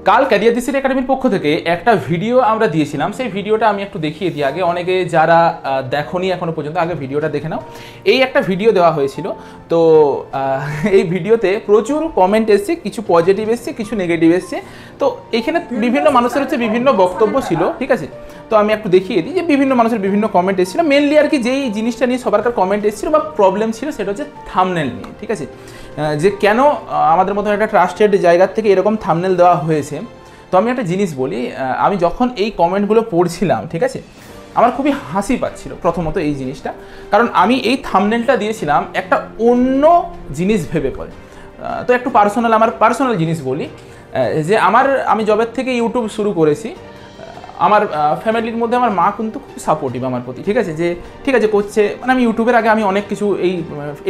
কাল career deceit একাডেমির পক্ষ থেকে একটা ভিডিও আমরা দিয়েছিলাম। সেই ভিডিওটা আমি একটু দেখিয়ে দিই আগে, অনেকে যারা দেখোনি এখনো পর্যন্ত আগে ভিডিওটা দেখে নাও। এই একটা ভিডিও দেওয়া হয়েছিল, তো এই ভিডিওতে প্রচুর কমেন্ট এসছে, কিছু পজিটিভ এসছে, কিছু নেগেটিভ এসছে। তো এখানে বিভিন্ন মানুষের হচ্ছে বিভিন্ন বক্তব্য ছিল, ঠিক আছে। তো আমি একটু দেখিয়ে দিই যে বিভিন্ন মানুষের বিভিন্ন কমেন্ট এসেছিল। মেনলি আর কি যেই জিনিসটা নিয়ে সবারকার কমেন্ট এসেছিল বা প্রবলেম ছিল সেটা হচ্ছে থাম্বনেল নিয়ে, ঠিক আছে। যে কেন আমাদের মতো একটা ট্রাস্টেড জায়গা থেকে এরকম থাম্বনেল দেওয়া হয়েছে। তো আমি একটা জিনিস বলি, আমি যখন এই কমেন্টগুলো পড়ছিলাম, ঠিক আছে, আমার খুবই হাসি পাচ্ছিল প্রথমত এই জিনিসটা, কারণ আমি এই থাম্বনেলটা দিয়েছিলাম একটা অন্য জিনিস ভেবে পড়ে। তো একটু আমার পার্সোনাল জিনিস বলি, যে আমি যবের থেকে ইউটিউব শুরু করেছি, আমার ফ্যামিলির মধ্যে আমার মা কিন্তু খুব সাপোর্টিভ আমার প্রতি, ঠিক আছে, যে ঠিক আছে করছে। মানে আমি ইউটিউবের আগে আমি অনেক কিছু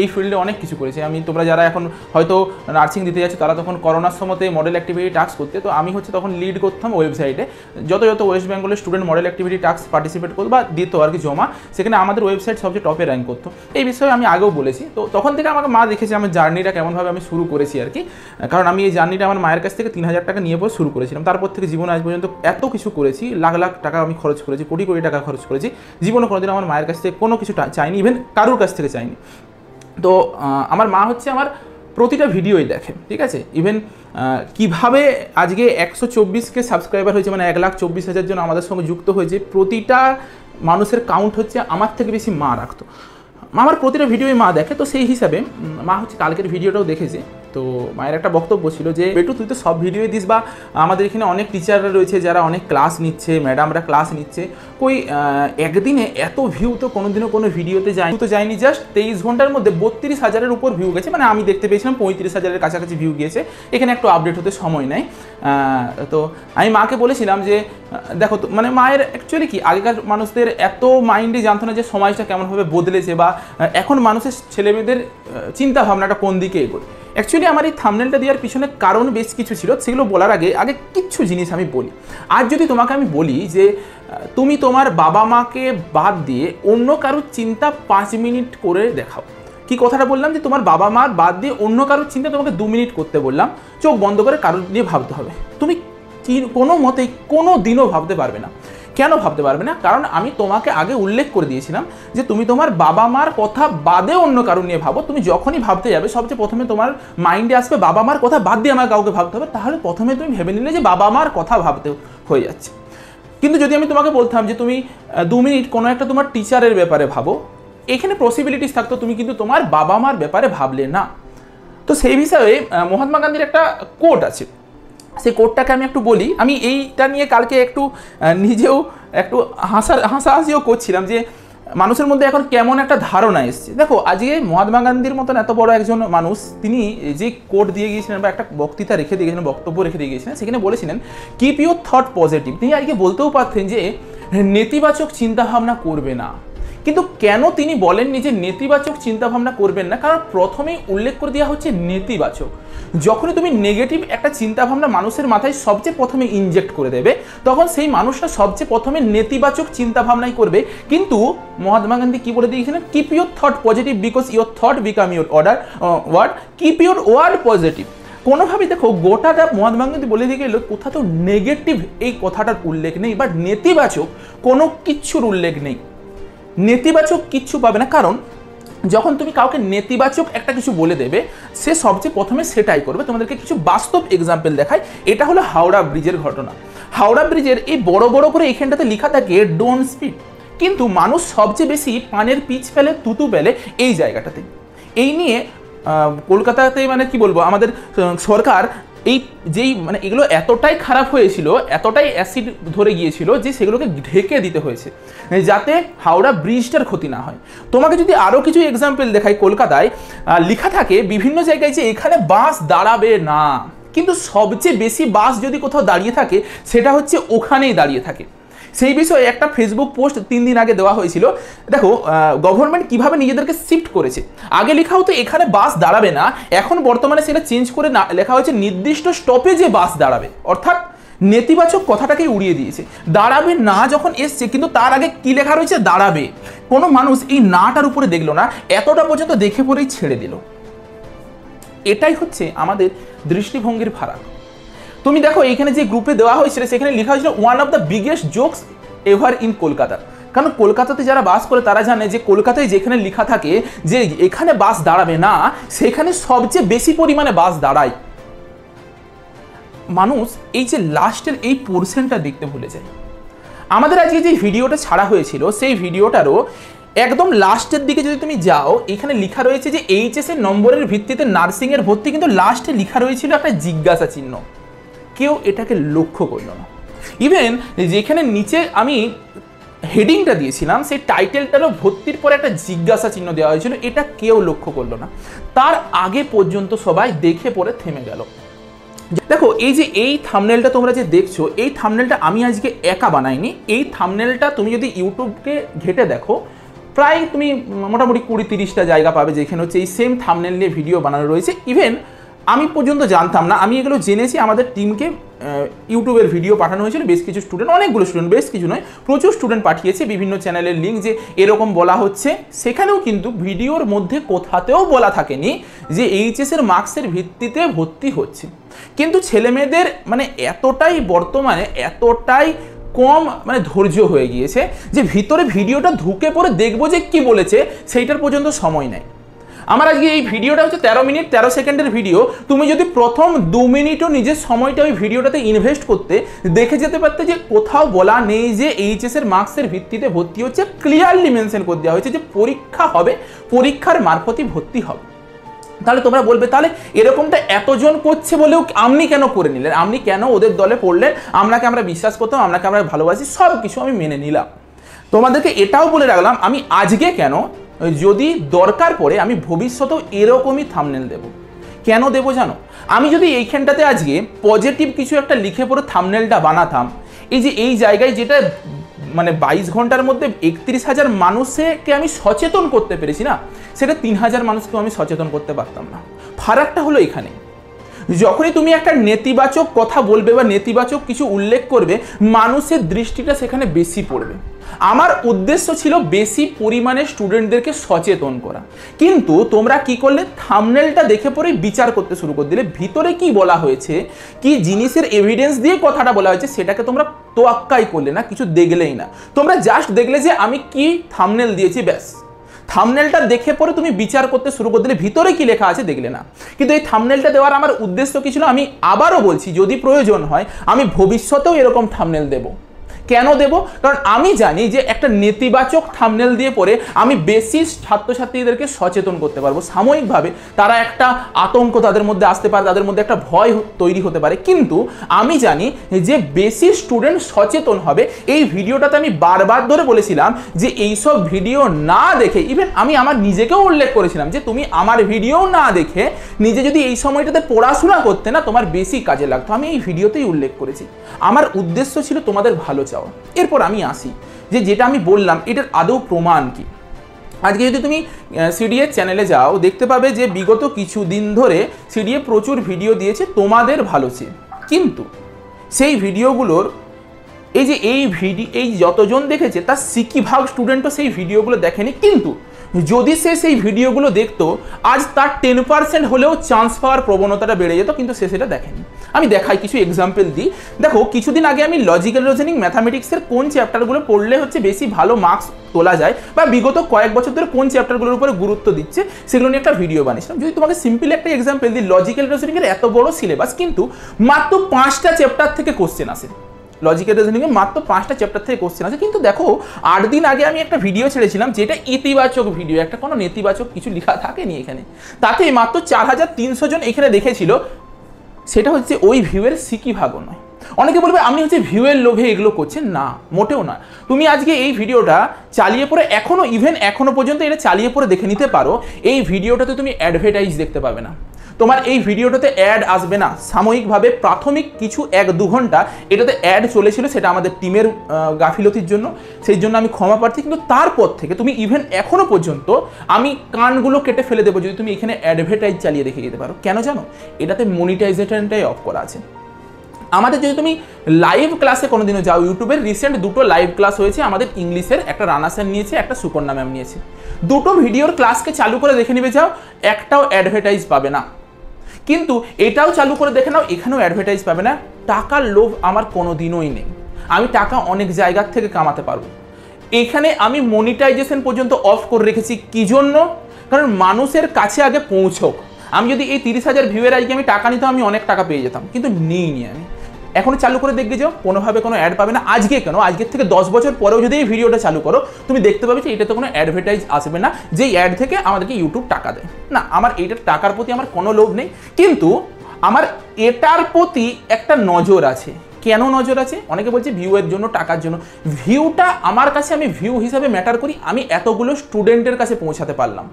এই ফিল্ডে অনেক কিছু করেছি। তোমরা যারা এখন হয়তো নার্সিং দিতে যাচ্ছে তারা তখন করোনার সময়তে মডেল অ্যাক্টিভিটি টাস্ক করতে, তো আমি হচ্ছে তখন লিড করতাম ওয়েবসাইটে। যত ওয়েস্ট বেঙ্গলের student model activity task participate করতো বা দিত আর কি জমা, সেখানে আমাদের ওয়েবসাইট সবচেয়ে টপে র্যাঙ্ক করতো। এই বিষয়ে আমি আগেও বলেছি। তো তখন থেকে আমাকে মা দেখেছে আমার জার্নিটা কেমনভাবে আমি শুরু করেছি আর কি। কারণ আমি এই জার্নিটা আমার মায়ের কাছ থেকে 3000 টাকা নিয়ে পরে শুরু করেছিলাম। তারপর থেকে জীবনে আজ পর্যন্ত এত কিছু করেছি, লাখ লাখ টাকা আমি খরচ করেছি, কোটি কোটি টাকা খরচ করেছি। জীবনে কোনোদিন আমার মায়ের কাছ থেকে কোনো কিছু চাইনি, ইভেন কারোর কাছ থেকে চাইনি। তো আমার মা হচ্ছে আমার প্রতিটা ভিডিওই দেখে, ঠিক আছে। ইভেন কিভাবে আজকে 124K সাবস্ক্রাইবার হয়েছে, মানে 1,24,000 জন আমাদের সঙ্গে যুক্ত হয়েছে, প্রতিটা মানুষের কাউন্ট হচ্ছে আমার থেকে বেশি মা রাখতো। আমার প্রতিটা ভিডিওই মা দেখে। তো সেই হিসাবে মা হচ্ছে কালকের ভিডিওটাও দেখেছে। তো মায়ের একটা বক্তব্য ছিল যে বেটু তুই তো সব ভিডিওই দিস, বা আমাদের এখানে অনেক টিচাররা রয়েছে যারা অনেক ক্লাস নিচ্ছে, ম্যাডামরা ক্লাস নিচ্ছে, কই একদিনে এত ভিউ তো কোনোদিনও কোনো ভিডিওতে যায়নি। জাস্ট 23 ঘন্টার মধ্যে 32,000-এর উপর ভিউ গেছে। মানে আমি দেখতে পেয়েছিলাম 35,000-এর কাছাকাছি ভিউ গিয়েছে। এখানে একটু আপডেট হতে সময় নেই। তো আমি মাকে বলেছিলাম যে দেখো তো, মানে মায়ের অ্যাকচুয়ালি কি আগেকার মানুষদের এত মাইন্ডে জানতো না যে সমাজটা কেমনভাবে বদলেছে, বা এখন মানুষের ছেলেমেয়েদের চিন্তা ভাবনাটা কোন দিকে এগোয়। অ্যাকচুয়ালি আমার এই থাম্বনেলটা দেওয়ার পিছনে কারণ বেশ কিছু ছিল, সেগুলো বলার আগে কিছু জিনিস আমি বলি। আজ যদি তোমাকে আমি বলি যে তুমি তোমার বাবা মাকে বাদ দিয়ে অন্য কারোর চিন্তা 5 মিনিট করে দেখাও, কি কথাটা বললাম যে তোমার বাবা মার বাদ দিয়ে অন্য কারোর চিন্তা তোমাকে 2 মিনিট করতে বললাম, চোখ বন্ধ করে কারোর নিয়ে ভাবতে হবে, তুমি কোনো মতেই কোনো দিনও ভাবতে পারবে না। কেন ভাবতে পারবে না? কারণ আমি তোমাকে আগে উল্লেখ করে দিয়েছিলাম যে তুমি তোমার বাবা মার কথা বাদে অন্য কারণ নিয়ে ভাবো। তুমি যখনই ভাবতে যাবে সবচেয়ে প্রথমে তোমার মাইন্ডে আসবে বাবা মার কথা বাদ দিয়ে আমার কাউকে ভাবতে হবে, তাহলে প্রথমে তুমি ভেবে নিলে যে বাবা মার কথা ভাবতে হয়ে যাচ্ছে। কিন্তু যদি আমি তোমাকে বলতাম যে তুমি 2 মিনিট কোনো একটা তোমার টিচারের ব্যাপারে ভাবো, এখানে পসিবিলিটিস থাকতো, তুমি কিন্তু তোমার বাবা মার ব্যাপারে ভাবলে না। তো সেই বিষয়ে মহাত্মা গান্ধীর একটা কোট আছে, সেই কোটটাকে আমি একটু বলি। আমি এইটা নিয়ে কালকে একটু নিজেও একটু হাসাহাসিও করছিলাম যে মানুষের মধ্যে এখন কেমন একটা ধারণা এসছে। দেখো আজকে মহাত্মা গান্ধীর মতন এত বড় একজন মানুষ, তিনি যে কোট দিয়ে গিয়েছিলেন বা একটা বক্তৃতা রেখে দিয়ে গিয়েছিলেন, বক্তব্য রেখে দিয়ে গিয়েছিলেন, সেখানে বলেছিলেন কিপ ইউর থট পজিটিভ। তিনি আজকে বলতেও পারতেন যে নেতিবাচক চিন্তাভাবনা করবে না, কিন্তু কেন তিনি বলেননি যে নেতিবাচক চিন্তাভাবনা করবেন না? কারণ প্রথমেই উল্লেখ করে দেওয়া হচ্ছে নেতিবাচক। যখনই তুমি নেগেটিভ একটা চিন্তাভাবনা মানুষের মাথায় সবচেয়ে প্রথমে ইনজেক্ট করে দেবে, তখন সেই মানুষটা সবচেয়ে প্রথমে নেতিবাচক চিন্তাভাবনাই করবে। কিন্তু মহাত্মা গান্ধী কি বলে দিয়েছিলেন? Keep your thought positive because your thought become your word, keep your word positive. কোনোভাবেই দেখো গোটাটা মহাত্মা গান্ধী বলে দিয়ে গেল কোথা তো নেগেটিভ এই কথাটার উল্লেখ নেই, বা নেতিবাচক কোনো কিচ্ছুর উল্লেখ নেই। নেতিবাচক কিচ্ছু পাবে না, কারণ যখন তুমি কাউকে নেতিবাচক একটা কিছু বলে দেবে, সে সবচেয়ে প্রথমে সেটাই করবে। তোমাদেরকে কিছু বাস্তব এক্সাম্পল দেখাই। এটা হলো হাওড়া ব্রিজের ঘটনা। হাওড়া ব্রিজের এই বড় বড় করে এইখানটাতে লেখা থাকে ডোন্ট স্পিড, কিন্তু মানুষ সবচেয়ে বেশি পানের পিচ ফেলে, তুতু ফেলে এই জায়গাটাতে। এই নিয়ে কলকাতাতে মানে কি বলবো, আমাদের সরকার মানে এগুলো এতটাই খারাপ হয়েছিল, এতটাই অ্যাসিড ধরে গিয়েছিল যে সেগুলোকে ঢেকে দিতে হয়েছে যাতে হাওড়া ব্রিজটার ক্ষতি না হয়। তোমাকে যদি আরও কিছু এক্সাম্পল দেখাই, কলকাতায় লেখা থাকে বিভিন্ন জায়গায় যে এখানে বাস দাঁড়াবে না, কিন্তু সবচেয়ে বেশি বাস যদি কোথাও দাঁড়িয়ে থাকে সেটা হচ্ছে ওখানেই দাঁড়িয়ে থাকে। সেই বিষয়ে একটা ফেসবুক পোস্ট 3 দিন আগে দেওয়া হয়েছিল। দেখো গভর্নমেন্ট কিভাবে নিজেদেরকে শিফট করেছে। আগে লেখা হতো এখানে বাস দাঁড়াবে না, এখন বর্তমানে সেটা চেঞ্জ করে লেখা হয়েছে নির্দিষ্ট স্টপেজে বাস দাঁড়াবে। অর্থাৎ নেতিবাচক কথাটাকেই উড়িয়ে দিয়েছে। দাঁড়াবে না যখন এসছে, কিন্তু তার আগে কি লেখা রয়েছে? দাঁড়াবে। কোনো মানুষ এই নাটার উপরে দেখলো না, এতটা পর্যন্ত দেখে পরেই ছেড়ে দিল। এটাই হচ্ছে আমাদের দৃষ্টিভঙ্গির ফারাক। তুমি দেখো এইখানে যে গ্রুপে দেওয়া হয়েছিল সেখানে লেখা হয়েছিল one of the biggest jokes ever in Kolkata. কারণ কলকাতাতে যারা বাস করে তারা জানে যে কলকাতায় যেখানে লেখা থাকে যে এখানে বাস দাঁড়াবে না, সেখানে সবচেয়ে বেশি পরিমাণে বাস দাঁড়ায়। মানুষ এই যে লাস্টের এই পোর্শনটা দেখতে ভুলে যায়। আমাদের আজকে যে ভিডিওটা ছাড়া হয়েছিল সেই ভিডিওটারও একদম লাস্টের দিকে যদি তুমি যাও, এখানে লেখা রয়েছে যে এইচএস এর নম্বরের ভিত্তিতে নার্সিংয়ের ভর্তি, কিন্তু লাস্টে লেখা রয়েছিল একটা জিজ্ঞাসা চিহ্ন। কেউ এটাকে লক্ষ্য করলো না। ইভেন যেখানে নিচে আমি হেডিংটা দিয়েছিলাম সেই টাইটেলটারও ভর্তির পরে একটা জিজ্ঞাসা চিহ্ন দেওয়া হয়েছিল, এটা কেউ লক্ষ্য করলো না। তার আগে পর্যন্ত সবাই দেখে পড়ে থেমে গেল। দেখো এই যে এই থাম্বনেলটা তোমরা যে দেখছো, এই থাম্বনেলটা আমি আজকে একা বানাইনি। এই থাম্বনেলটা তুমি যদি ইউটিউবকে ঘেটে দেখো, প্রায় তুমি মোটামুটি 20-30টা জায়গা পাবে যেখানে হচ্ছে এই সেম থাম্বনেল নিয়ে ভিডিও বানানো রয়েছে। ইভেন আমি পর্যন্ত জানতাম না, আমি এগুলো জেনেছি আমাদের টিমকে ইউটিউবের ভিডিও পাঠানো হয়েছিল। বেশ কিছু স্টুডেন্ট, অনেকগুলো স্টুডেন্ট, বেশ কিছু নয় প্রচুর স্টুডেন্ট পাঠিয়েছে বিভিন্ন চ্যানেলের লিঙ্ক যে এরকম বলা হচ্ছে। সেখানেও কিন্তু ভিডিওর মধ্যে কোথাতেও বলা থাকেনি যে এইচএস এর মার্কসের ভিত্তিতে ভর্তি হচ্ছে। কিন্তু ছেলেমেয়েদের মানে এতটাই বর্তমানে এতটাই কম মানে ধৈর্য হয়ে গিয়েছে যে ভিতরে ভিডিওটা ঢুকে পড়ে দেখবো যে কি বলেছে সেইটার পর্যন্ত সময় নেই। আমার আজকে এই ভিডিওটা হচ্ছে 13 মিনিট 13 সেকেন্ডের ভিডিও। তুমি যদি প্রথম 2 মিনিটও নিজের সময়টা ওই ভিডিওটাতে ইনভেস্ট করতে, দেখে যেতে পারতে যে কোথাও বলা নেই যে এইচএস এর মার্কসের ভিত্তিতে ভর্তি হচ্ছে। ক্লিয়ারলি মেনশন করে দেওয়া হয়েছে যে পরীক্ষা হবে, পরীক্ষার মারফতই ভর্তি হবে। তাহলে তোমরা বলবে তাহলে এরকমটা এতজন করছে বলেও আপনি কেন করে নিলেন, আপনি কেন ওদের দলে পড়লেন? আমরা বিশ্বাস করতাম, আমরা ভালোবাসি, সব কিছু আমি মেনে নিলাম। তোমাদেরকে এটাও বলে রাখলাম আমি আজকে কেন, যদি দরকার পড়ে আমি ভবিষ্যতেও এরকমই থাম্বনেল দেব। কেন দেবো জানো? আমি যদি এইখানটাতে আজকে পজিটিভ কিছু একটা লিখে পড়ে থাম্বনেলটা বানাতাম, এই যে এই জায়গায় যেটা মানে 22 ঘন্টার মধ্যে 31,000 মানুষকে আমি সচেতন করতে পেরেছি না, সেটা 3,000 মানুষকেও আমি সচেতন করতে পারতাম না। ফারাকটা হলো এখানে, যখনই তুমি একটা নেতিবাচক কথা বলবে বা নেতিবাচক কিছু উল্লেখ করবে, মানুষের দৃষ্টিটা সেখানে বেশি পড়বে। আমার উদ্দেশ্য ছিল বেশি পরিমাণে স্টুডেন্টদেরকে সচেতন করা, কিন্তু তোমরা কি করলে থাম্বনেলটা দেখে পরেই বিচার করতে শুরু করে দিলে। ভিতরে কি বলা হয়েছে, কি জিনিসের এভিডেন্স দিয়ে কথাটা বলা হয়েছে, সেটাকে তোমরা তোয়াক্কাই করলে না, কিছু দেখলেই না। তোমরা জাস্ট দেখলে যে আমি কি থাম্বনেল দিয়েছি, ব্যাস। থাম্বনেলটা দেখে পরে তুমি বিচার করতে শুরু করে দিলে, ভিতরে কি লেখা আছে দেখলে না। কিন্তু এই থাম্বনেলটা দেওয়ার আমার উদ্দেশ্য কি ছিল, আমি আবারও বলছি যদি প্রয়োজন হয় আমি ভবিষ্যতেও এরকম থাম্বনেল দেব। কেন দেব? কারণ আমি জানি যে একটা নেতিবাচক থাম্বনেল দিয়ে পরে আমি বেশি ছাত্রছাত্রীদেরকে সচেতন করতে পারবো। সাময়িকভাবে তারা একটা আতঙ্ক তাদের মধ্যে আসতে পারে, তাদের মধ্যে একটা ভয় তৈরি হতে পারে, কিন্তু আমি জানি যে বেশি স্টুডেন্ট সচেতন হবে। এই ভিডিওটাতে আমি বারবার ধরে বলেছিলাম যে এইসব ভিডিও না দেখে, ইভেন আমি আমার নিজেকেও উল্লেখ করেছিলাম যে তুমি আমার ভিডিও না দেখে নিজে যদি এই সময়টাতে পড়াশোনা করতে না, তোমার বেশি কাজে লাগতো। আমি এই ভিডিওতেই উল্লেখ করেছি। আমার উদ্দেশ্য ছিল তোমাদের ভালো চাওয়া। এরপর আমি আসি যে যেটা আমি বললাম এটার আদৌ প্রমাণ কি। আজকে যদি তুমি সিডিএ চ্যানেলে যাও, দেখতে পাবে যে বিগত কিছুদিন ধরে সিডিএ প্রচুর ভিডিও দিয়েছে তোমাদের ভালো চেয়ে, কিন্তু সেই ভিডিওগুলোর এই যতজন দেখেছে তার 60% স্টুডেন্টও সেই ভিডিওগুলো দেখেনি। কিন্তু যদি সে সেই ভিডিওগুলো দেখতো, আজ তার 10% হলেও চান্স পাওয়ার প্রবণতাটা বেড়ে যেত, কিন্তু সে সেটা দেখেনি। আমি দেখাই, কিছু এক্সাম্পল দিই। দেখো কিছুদিন আগে আমি লজিক্যাল রিজনিং ম্যাথামেটিক্সের কোন চ্যাপ্টারগুলো পড়লে হচ্ছে বেশি ভালো মার্কস তোলা যায়, বা বিগত কয়েক বছর ধরে কোন চ্যাপ্টারগুলোর উপরে গুরুত্ব দিচ্ছে, সেগুলো নিয়ে একটা ভিডিও বানিয়েছিলাম। যদি তোমাকে সিম্পল একটা এক্সাম্পল দিই, লজিক্যাল রিজনিংয়ের এত বড় সিলেবাস, কিন্তু মাত্র 5টা চ্যাপ্টার থেকে কোশ্চেন আসে। লজিক্যাল রিজনিংয়ে মাত্র 5টা চ্যাপ্টার থেকে কোশ্চেন আছে। কিন্তু দেখো 8 দিন আগে আমি একটা ভিডিও ছেড়েছিলাম যেটা ইতিবাচক ভিডিও, একটা কোনো নেতিবাচক কিছু লেখা থাকেনি এখানে, তাতে মাত্র 4,300 জন এখানে দেখেছিল। সেটা হচ্ছে ওই ভিউয়ের 60% নয়। অনেকে বলবে আপনি হচ্ছে ভিউয়ের লোভে এগুলো করছেন, না মোটেও না। তুমি আজকে এই ভিডিওটা চালিয়ে পরে এখনো পর্যন্ত এটা চালিয়ে পরে দেখে নিতে পারো। এই ভিডিওটাতে তুমি অ্যাডভার্টাইজ দেখতে পাবে না, তোমার এই ভিডিওটাতে অ্যাড আসবে না। সাময়িকভাবে প্রাথমিক কিছু 1-2 ঘন্টা এটাতে অ্যাড চলেছিল, সেটা আমাদের টিমের গাফিলতির জন্য, সেই জন্য আমি ক্ষমা প্রার্থী। কিন্তু তারপর থেকে তুমি এখনো পর্যন্ত আমি কানগুলো কেটে ফেলে দেবো যদি তুমি এখানে অ্যাডভার্টাইজ চালিয়ে দেখে যেতে পারো। কেন জানো? এটাতে মনিটাইজেশনটাই অফ করা আছে। আমাদের যদি তুমি লাইভ ক্লাসে কোনোদিনও যাও, ইউটিউবের রিসেন্ট 2টো লাইভ ক্লাস হয়েছে আমাদের, ইংলিশের একটা রানা স্যার নিয়েছে, একটা সুকন্যা ম্যাম নিয়েছে। 2টো ভিডিওর ক্লাসকে চালু করে দেখে নিবে যাও, একটাও অ্যাডভার্টাইজ পাবে না। কিন্তু এটাও চালু করে দেখে নাও, এখানেও অ্যাডভার্টাইজ পাবে না। টাকার লোভ আমার কোনো দিনই নেই। আমি টাকা অনেক জায়গার থেকে কামাতে পারবো। এখানে আমি মনিটাইজেশন পর্যন্ত অফ করে রেখেছি কি জন্য? কারণ মানুষের কাছে আগে পৌঁছক। আমি যদি এই 30,000 ভিউয়ের আজকে আমি টাকা নিতাম, আমি অনেক টাকা পেয়ে যেতাম, কিন্তু নিইনি। আমি এখন চালু করে দেখবে যাও, কোনোভাবে কোনো অ্যাড পাবে না। আজকে কেন, আজকের থেকে 10 বছর পরেও যদি এই ভিডিওটা চালু করো, তুমি দেখতে পাবে যে এটাতে কোনো অ্যাডভার্টাইজ আসবে না, যেই অ্যাড থেকে আমাদেরকে ইউটিউব টাকা দেয় না। আমার এইটার টাকার প্রতি আমার কোনো লোভ নেই, কিন্তু আমার এটার প্রতি একটা নজর আছে। কেন নজর আছে? অনেকে বলছে ভিউয়ের জন্য, টাকার জন্য। ভিউটা আমার কাছে, আমি ভিউ হিসাবে ম্যাটার করি। আমি এতগুলো স্টুডেন্টের কাছে পৌঁছাতে পারলাম,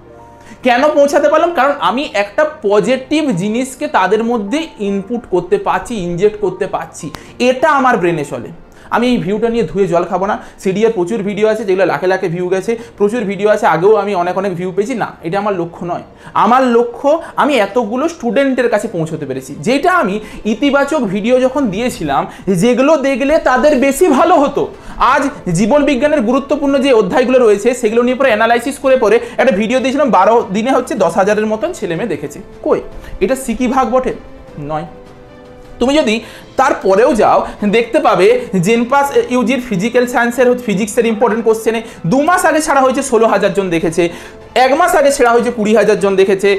কেন পৌঁছাতে পারলাম? কারণ আমি একটা পজিটিভ জিনিসকে তাদের মধ্যে ইনপুট করতে পারছি, ইনজেক্ট করতে পারছি। এটা আমার ব্রেনে চলে। আমি এই ভিউটা নিয়ে ধুয়ে জল খাবো না। সিডিএর প্রচুর ভিডিও আছে যেগুলো লাখে লাখে ভিউ গেছে, প্রচুর ভিডিও আছে আগেও আমি অনেক অনেক ভিউ পেয়েছি, না এটা আমার লক্ষ্য নয়। আমার লক্ষ্য আমি এতগুলো স্টুডেন্টের কাছে পৌঁছতে পেরেছি। যেটা আমি ইতিবাচক ভিডিও যখন দিয়েছিলাম, যেগুলো দেখলে তাদের বেশি ভালো হতো। আজ জীবন বিজ্ঞানের গুরুত্বপূর্ণ যে অধ্যায়গুলো রয়েছে সেগুলো নিয়ে পরে অ্যানালাইসিস করে পরে একটা ভিডিও দিয়েছিলাম, 12 দিনে হচ্ছে 10,000-এর মতন ছেলে মেয়ে দেখেছে। কই এটা সিকি ভাগ বটে? নয়। তুমি যদি তারপরেও যাও, দেখতে পাবে জেনপাস ইউজির ফিজিক্যাল সায়েন্সের ফিজিক্সের ইম্পর্টেন্ট কোশ্চেনে 2 মাস আগে ছাড়া হয়েছে 16,000 জন দেখেছে, 1 মাস আগে ছাড়া হয়েছে 20,000 জন দেখেছে,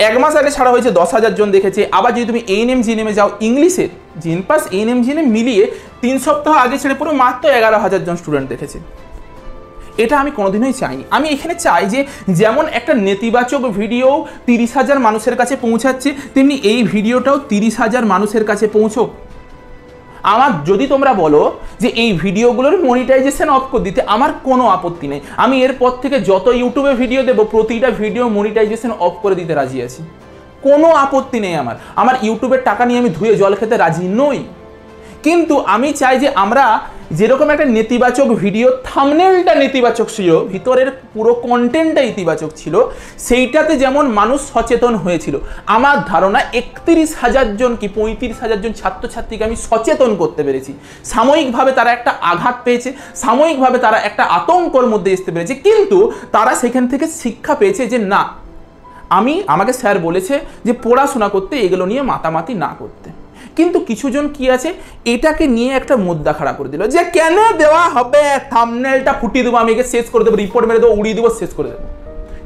1 মাস আগে ছাড়া হয়েছে 10,000 জন দেখেছে। আবার যদি তুমি এএনএম জিএনএমে যাও, ইংলিশের জেনপাস এএনএম জিএনএম মিলিয়ে 3 সপ্তাহ আগে ছেড়ে পুরো মাত্র 11,000 জন স্টুডেন্ট দেখেছে। এটা আমি কোনোদিনই চাইনি। আমি এখানে চাই যে যেমন একটা নেতিবাচক ভিডিও 30,000 মানুষের কাছে পৌঁছাচ্ছে, তেমনি এই ভিডিওটাও 30,000 মানুষের কাছে পৌঁছোক। আমার যদি তোমরা বলো যে এই ভিডিওগুলোর মনিটাইজেশন অফ করে দিতে, আমার কোনো আপত্তি নেই। আমি এরপর থেকে যত ইউটিউবে ভিডিও দেবো, প্রতিটা ভিডিও মনিটাইজেশন অফ করে দিতে রাজি আছি, কোনো আপত্তি নেই আমার। আমার ইউটিউবের টাকা নিয়ে আমি ধুয়ে জল খেতে রাজি নই। কিন্তু আমি চাই যে আমরা যেরকম একটা নেতিবাচক ভিডিও, থাম্বনেলটা নেতিবাচক ছিল, ভিতরের পুরো কন্টেন্টটা ইতিবাচক ছিল, সেইটাতে যেমন মানুষ সচেতন হয়েছিল। আমার ধারণা 31,000 জন কি 35,000 জন ছাত্রছাত্রীকে আমি সচেতন করতে পেরেছি। সাময়িকভাবে তারা একটা আঘাত পেয়েছে, সাময়িকভাবে তারা একটা আতঙ্কর মধ্যে আসতে পেরেছে, কিন্তু তারা সেখান থেকে শিক্ষা পেয়েছে যে না, আমাকে স্যার বলেছে যে পড়াশোনা করতে, এগুলো নিয়ে মাতামাতি না করতে। কিন্তু কিছুজন কি আছে, এটাকে নিয়ে একটা মুদ্রা খাড়া করে দিল যে কেন দেওয়া হবে, থাম্বনেলটা ফুটিয়ে দেবো, আমি একে শেষ করে দেবো, রিপোর্ট মেরে দেবো, উড়িয়ে দেবো, শেষ করে দেবো।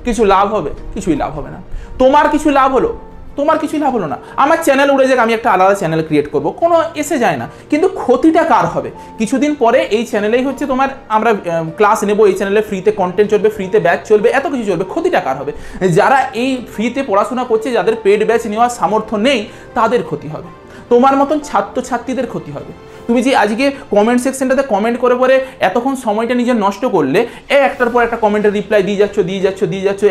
কিছু লাভ হবে? কিছুই লাভ হবে না। তোমার কিছু লাভ হলো? তোমার কিছুই লাভ হলো না। আমার চ্যানেল উড়ে যাক, আমি একটা আলাদা চ্যানেল ক্রিয়েট করবো, কোনো এসে যায় না। কিন্তু ক্ষতিটা কার হবে? কিছুদিন পরে এই চ্যানেলেই হচ্ছে তোমার, আমরা ক্লাস নেবো, এই চ্যানেলে ফ্রিতে কন্টেন্ট চলবে, ফ্রিতে ব্যাচ চলবে, এত কিছু চলবে। ক্ষতিটা কার হবে? যারা এই ফ্রিতে পড়াশোনা করছে, যাদের পেড ব্যাচ নেওয়ার সামর্থ্য নেই, তাদের ক্ষতি হবে। তোমার মতন ছাত্রছাত্রীদের ক্ষতি হবে। তুমি যে আজকে কমেন্ট সেকশনটাতে কমেন্ট করে পরে এতক্ষণ সময়টা নিজের নষ্ট করলে, একটার পর একটা কমেন্টের রিপ্লাই দিয়ে যাচ্ছ,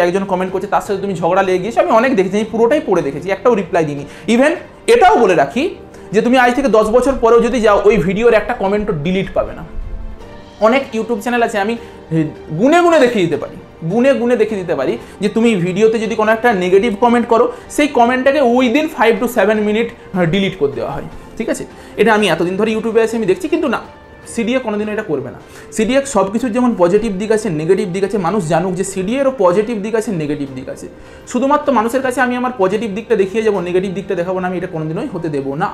একজন কমেন্ট করছে, তার সাথে তুমি ঝগড়া লেগে গিয়েছো। আমি অনেক দেখেছি, আমি পুরোটাই পড়ে দেখেছি, একটাও রিপ্লাই দিইনি। ইভেন এটাও বলে রাখি যে তুমি আজ থেকে 10 বছর পরেও যদি যাও, ওই ভিডিওর একটা কমেন্টও ডিলিট পাবে না। অনেক ইউটিউব চ্যানেল আছে, আমি গুনে গুনে দেখিয়ে দিতে পারি, দেখিয়ে দিতে পারি যে তুমি ভিডিওতে যদি কোনো একটা নেগেটিভ কমেন্ট করো, সেই কমেন্টটাকে উইদিন 5 to 7 মিনিট ডিলিট করে দেওয়া হয়। ঠিক আছে, এটা আমি এতদিন ধরে ইউটিউবে আছি, আমি দেখছি। কিন্তু না, সিডিএ কোনোদিনও এটা করবে না। সিডিএ সব কিছুর যেমন পজিটিভ দিক আছে, নেগেটিভ দিক আছে, মানুষ জানুক যে সিডিএরও পজিটিভ দিক আছে, নেগেটিভ দিক আছে। শুধুমাত্র মানুষের কাছে আমি আমার পজিটিভ দিকটা দেখিয়ে যাবো, নেগেটিভ দিকটা দেখাবো না, আমি এটা কোনোদিনই হতে দেবো না।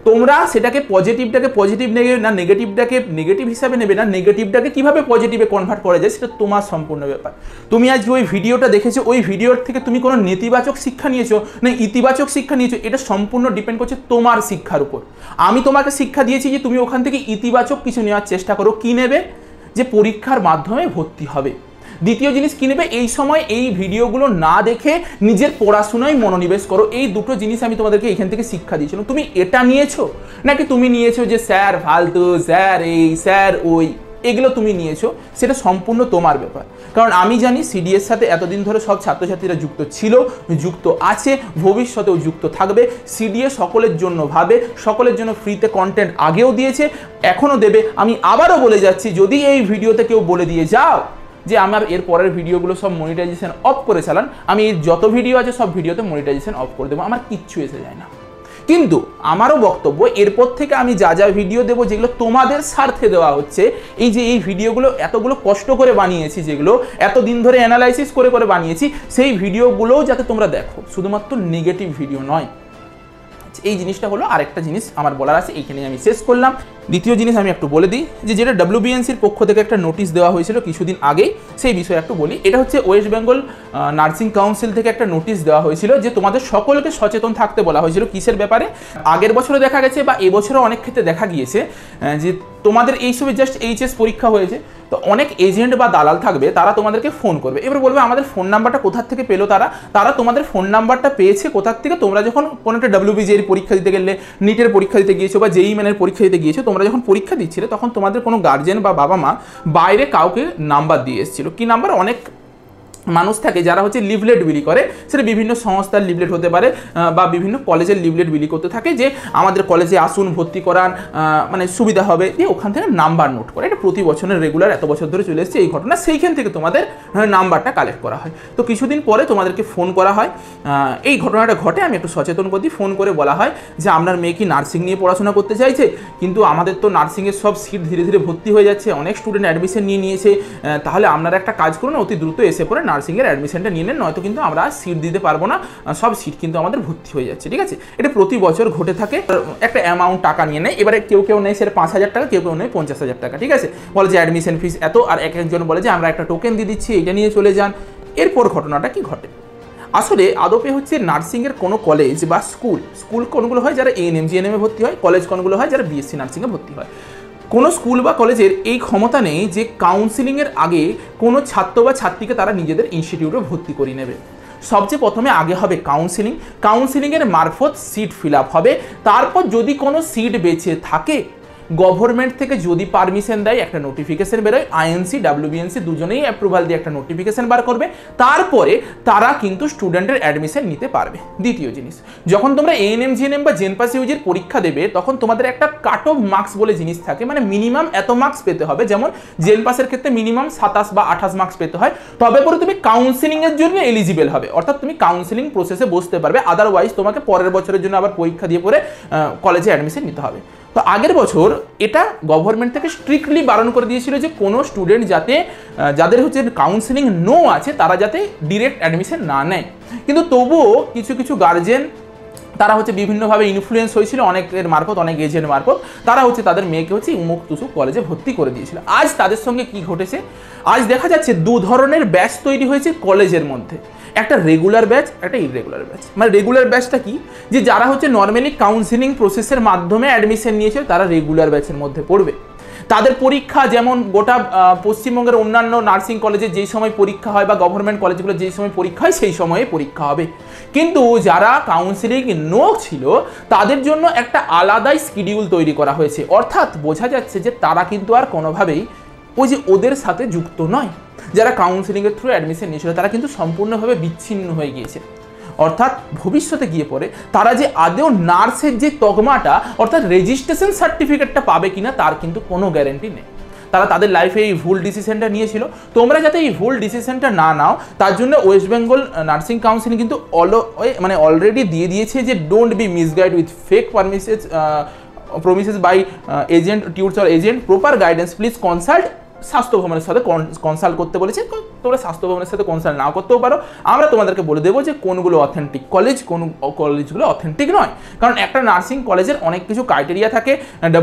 তোমরা সেটাকে পজিটিভটাকে পজিটিভ নেবে না, নেগেটিভটাকে নেগেটিভ হিসাবে নেবে না, নেগেটিভটাকে কীভাবে পজিটিভে কনভার্ট করা যায় সেটা তোমার সম্পূর্ণ ব্যাপার। তুমি আজ ওই ভিডিওটা দেখেছো, ওই ভিডিওর থেকে তুমি কোনো নেতিবাচক শিক্ষা নিয়েছো না ইতিবাচক শিক্ষা নিয়েছো, এটা সম্পূর্ণ ডিপেন্ড করছে তোমার শিক্ষার উপর। আমি তোমাকে শিক্ষা দিয়েছি যে তুমি ওখান থেকে ইতিবাচক কিছু নেওয়ার চেষ্টা করো। কী নেবে? যে পরীক্ষার মাধ্যমে ভর্তি হবে। দ্বিতীয় জিনিস কী নেবে? এই সময় এই ভিডিওগুলো না দেখে নিজের পড়াশোনায় মনোনিবেশ করো। এই দুটো জিনিস আমি তোমাদেরকে এখান থেকে শিক্ষা দিয়েছিলাম। তুমি এটা নিয়েছো নাকি তুমি নিয়েছো যে স্যার ফালতু, স্যার এই, স্যার ওই, এগুলো তুমি নিয়েছো, সেটা সম্পূর্ণ তোমার ব্যাপার। কারণ আমি জানি সিডিএর সাথে এতদিন ধরে সব ছাত্রছাত্রীরা যুক্ত ছিল, যুক্ত আছে, ভবিষ্যতেও যুক্ত থাকবে। সিডিএ সকলের জন্য ভাবে, সকলের জন্য ফ্রিতে কন্টেন্ট আগেও দিয়েছে, এখনও দেবে। আমি আবারও বলে যাচ্ছি, যদি এই ভিডিওতে কেউ বলে দিয়ে যাও যে আমার এর পরের ভিডিওগুলো সব মনিটাইজেশন অফ করে চালান, আমি এই যত ভিডিও আছে সব ভিডিওতে মনিটাইজেশন অফ করে দেবো, আমার কিচ্ছু এসে যায় না। কিন্তু আমারও বক্তব্য, এরপর থেকে আমি যা যা ভিডিও দেবো, যেগুলো তোমাদের স্বার্থে দেওয়া হচ্ছে, এই যে এই ভিডিওগুলো এতগুলো কষ্ট করে বানিয়েছি, যেগুলো এতদিন ধরে অ্যানালাইসিস করে বানিয়েছি, সেই ভিডিওগুলোও যাতে তোমরা দেখো, শুধুমাত্র নেগেটিভ ভিডিও নয়। দিচ্ছে। এই জিনিসটা হলো আরেকটা জিনিস আমার বলার আছে, এইখানে আমি শেষ করলাম। দ্বিতীয় জিনিস আমি একটু বলে দিই যে যেটা WBNCর পক্ষ থেকে একটা নোটিশ দেওয়া হয়েছিল কিছুদিন আগেই, সেই বিষয়ে একটু বলি। এটা হচ্ছে ওয়েস্ট বেঙ্গল নার্সিং কাউন্সিল থেকে একটা নোটিশ দেওয়া হয়েছিল যে তোমাদের সকলকে সচেতন থাকতে বলা হয়েছিল কিসের ব্যাপারে। আগের বছরও দেখা গেছে বা এবছরও অনেক ক্ষেত্রে দেখা গিয়েছে যে তোমাদের এইসবে জাস্ট HS পরীক্ষা হয়েছে, তো অনেক এজেন্ট বা দালাল থাকবে, তারা তোমাদেরকে ফোন করবে। এবার বলবে আমাদের ফোন নাম্বারটা কোথার থেকে পেলো, তারা তোমাদের ফোন নাম্বারটা পেয়েছে কোথার থেকে, তোমরা যখন কোনো একটা WBJ এর পরীক্ষা দিতে গেলে, নিটের পরীক্ষা দিতে গিয়েছো বা JEE মেনের পরীক্ষা দিতে গিয়েছো, তোমরা যখন পরীক্ষা দিচ্ছিলে তখন তোমাদের কোনো গার্জেন বা বাবা মা বাইরে কাউকে নাম্বার দিয়ে এসেছিল। কি নাম্বার? অনেক মানুষ থাকে যারা হচ্ছে লিভলেট বিলি করে, সেটা বিভিন্ন সংস্থার লিভলেট হতে পারে বা বিভিন্ন কলেজের লিভলেট বিলি করতে থাকে যে আমাদের কলেজে আসুন, ভর্তি করান, মানে সুবিধা হবে, দিয়ে ওখান থেকে নাম্বার নোট করে। এটা প্রতি বছরের রেগুলার এত বছর ধরে চলে এসেছে এই ঘটনা, সেইখান থেকে তোমাদের নাম্বারটা কালেক্ট করা হয়। তো কিছুদিন পরে তোমাদেরকে ফোন করা হয়, এই ঘটনাটা ঘটে, আমি একটু সচেতন করে দিই। ফোন করে বলা হয় যে আপনার মেয়ে কি নার্সিং নিয়ে পড়াশোনা করতে চাইছে, কিন্তু আমাদের তো নার্সিংয়ের সব সিট ধীরে ধীরে ভর্তি হয়ে যাচ্ছে, অনেক স্টুডেন্ট অ্যাডমিশন নিয়ে নিয়েছে, তাহলে আপনারা একটা কাজ করুন, অতি দ্রুত এসে পড়ে নার্সিংয়ের অ্যাডমিশনটা নিয়ে নেন, নয়তো কিন্তু আমরা সিট দিতে পারবো না, সব সিট কিন্তু আমাদের ভর্তি হয়ে যাচ্ছে। ঠিক আছে, এটা প্রতি বছর ঘটে থাকে। একটা অ্যামাউন্ট টাকা নিয়ে নেয়, এবারে কেউ নেয় সেটা 5,000 টাকা, কেউ নেয় 50,000 টাকা। ঠিক আছে, বলে যে অ্যাডমিশন ফিস এত, আর একজন বলে যে আমরা একটা টোকেন দিয়ে দিচ্ছি, এটা নিয়ে চলে যান। এরপর ঘটনাটা কি ঘটে? আসলে আদপে হচ্ছে নার্সিংয়ের কোনো কলেজ বা স্কুল কোনগুলো হয় যারা ANM GNM এ ভর্তি হয়, কলেজ কোনগুলো হয় যারা BSc নার্সিংয়ে ভর্তি হয়। কোনো স্কুল বা কলেজের এই ক্ষমতা নেই যে কাউন্সিলিংয়ের আগে কোনো ছাত্র বা ছাত্রীকে তারা নিজেদের ইনস্টিটিউটে ভর্তি করে নেবে। সবচেয়ে প্রথমে আগে হবে কাউন্সিলিংয়ের মারফত সিট ফিল আপ হবে। তারপর যদি কোনো সিট বেঁচে থাকে, গভর্নমেন্ট থেকে যদি পারমিশন দেয়, একটা নোটিফিকেশন বেরোয়, INC WBNC দুজনেই অ্যাপ্রুভাল দিয়ে একটা নোটিফিকেশন বার করবে, তারপরে তারা কিন্তু স্টুডেন্টের অ্যাডমিশন নিতে পারবে। দ্বিতীয় জিনিস, যখন তোমরা ANM GNM বা জেনপাস ইউজির পরীক্ষা দেবে, তখন তোমাদের একটা কাট অফ মার্কস বলে জিনিস থাকে, মানে মিনিমাম এত মার্কস পেতে হবে। যেমন জেনপাসের ক্ষেত্রে মিনিমাম 27 বা 28 মার্কস পেতে হয়, তবে পরে তুমি কাউন্সিলিংয়ের জন্য এলিজিবল হবে, অর্থাৎ তুমি কাউন্সিলিং প্রসেসে বসতে পারবে। আদারওয়াইজ তোমাকে পরের বছরের জন্য আবার পরীক্ষা দিয়ে পরে কলেজে অ্যাডমিশন নিতে হবে। তো আগের বছর এটা গভর্নমেন্ট থেকে স্ট্রিক্টলি বারণ করে দিয়েছিল যে কোনো স্টুডেন্ট যাতে, যাদের হচ্ছে কাউন্সিলিং নো আছে, তারা যাতে ডিরেক্ট অ্যাডমিশন না নেয়। কিন্তু তবুও কিছু গার্জেন তারা হচ্ছে বিভিন্নভাবে ইনফ্লুয়েন্স হয়েছিল অনেকের মারফত, অনেক এজেন্ট মারফত, তারা হচ্ছে তাদের মেয়েকে হচ্ছে উমুক তুসুক কলেজে ভর্তি করে দিয়েছিল। আজ তাদের সঙ্গে কি ঘটেছে? আজ দেখা যাচ্ছে দু ধরনের ব্যাচ তৈরি হয়েছে কলেজের মধ্যে, একটা রেগুলার ব্যাচ, একটা ইররেগুলার ব্যাচ। মানে রেগুলার ব্যাচটা কি, যে যারা হচ্ছে নর্মালি কাউন্সিলিং প্রসেসের মাধ্যমে অ্যাডমিশন নিয়েছে, তারা রেগুলার ব্যাচের মধ্যে পড়বে। তাদের পরীক্ষা যেমন গোটা পশ্চিমবঙ্গের অন্যান্য নার্সিং কলেজে যেই সময় পরীক্ষা হয় বা গভর্নমেন্ট কলেজগুলো যেই সময় পরীক্ষা হয় সেই সময়ে পরীক্ষা হবে। কিন্তু যারা কাউন্সিলিং নো ছিল, তাদের জন্য একটা আলাদাই শিডিউল তৈরি করা হয়েছে। অর্থাৎ বোঝা যাচ্ছে যে তারা কিন্তু আর কোনোভাবেই ওই যে ওদের সাথে যুক্ত নয়। যারা কাউন্সিলিংয়ের থ্রু অ্যাডমিশন নিয়েছিল, তারা কিন্তু সম্পূর্ণভাবে বিচ্ছিন্ন হয়ে গিয়েছে। অর্থাৎ ভবিষ্যতে গিয়ে পড়ে তারা যে আদৌ নার্সের যে তকমাটা, অর্থাৎ রেজিস্ট্রেশন সার্টিফিকেটটা পাবে কিনা, তার কিন্তু কোনো গ্যারেন্টি নেই। তারা তাদের লাইফে এই ভুল ডিসিশনটা নিয়েছিল। তোমরা যাতে এই ভুল ডিসিশনটা না নাও, তার জন্য ওয়েস্ট বেঙ্গল নার্সিং কাউন্সিল কিন্তু অলরেডি দিয়ে দিয়েছে যে don't be misguide with fake promises by agent, tutors or agent, proper guidance, please consult স্বাস্থ্য ভবনের সাথে কনসাল্ট করতে বলেছে। তোমরা স্বাস্থ্য ভবনের সাথে কনসাল্ট নাও করতেও পারো, আমরা তোমাদেরকে বলে দেবো যে কোনগুলো অথেন্টিক কলেজ, কোন কলেজগুলো অথেন্টিক নয়। কারণ একটা নার্সিং কলেজের অনেক কিছু ক্রাইটেরিয়া থাকে,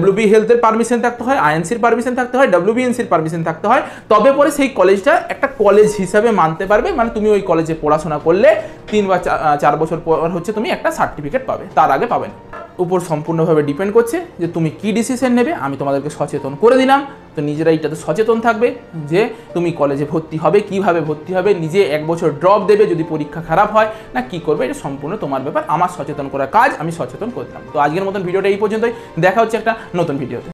WB হেলথের পারমিশন থাকতে হয়, INCর পারমিশন থাকতে হয়, WBNCর পারমিশন থাকতে হয়, তবে পরে সেই কলেজটা একটা কলেজ হিসাবে মানতে পারবে। মানে তুমি ওই কলেজে পড়াশোনা করলে 3 বা 4 বছর পর হচ্ছে তুমি একটা সার্টিফিকেট পাবে, তার আগে পাবে না। উপর সম্পূর্ণভাবে ডিপেন্ড করছে যে তুমি কি ডিসিশন নেবে। আমি তোমাদেরকে সচেতন করে দিলাম, তো নিজেরা এইটাতে সচেতন থাকবে যে তুমি কলেজে ভর্তি হবে, কিভাবে ভর্তি হবে, নিজে 1 বছর ড্রপ দেবে যদি পরীক্ষা খারাপ হয়, না কি করবে, এটা সম্পূর্ণ তোমার ব্যাপার। আমার সচেতন করার কাজ, আমি সচেতন করতাম। তো আজকের মতন ভিডিওটা এই পর্যন্তই, দেখা হচ্ছে একটা নতুন ভিডিওতে।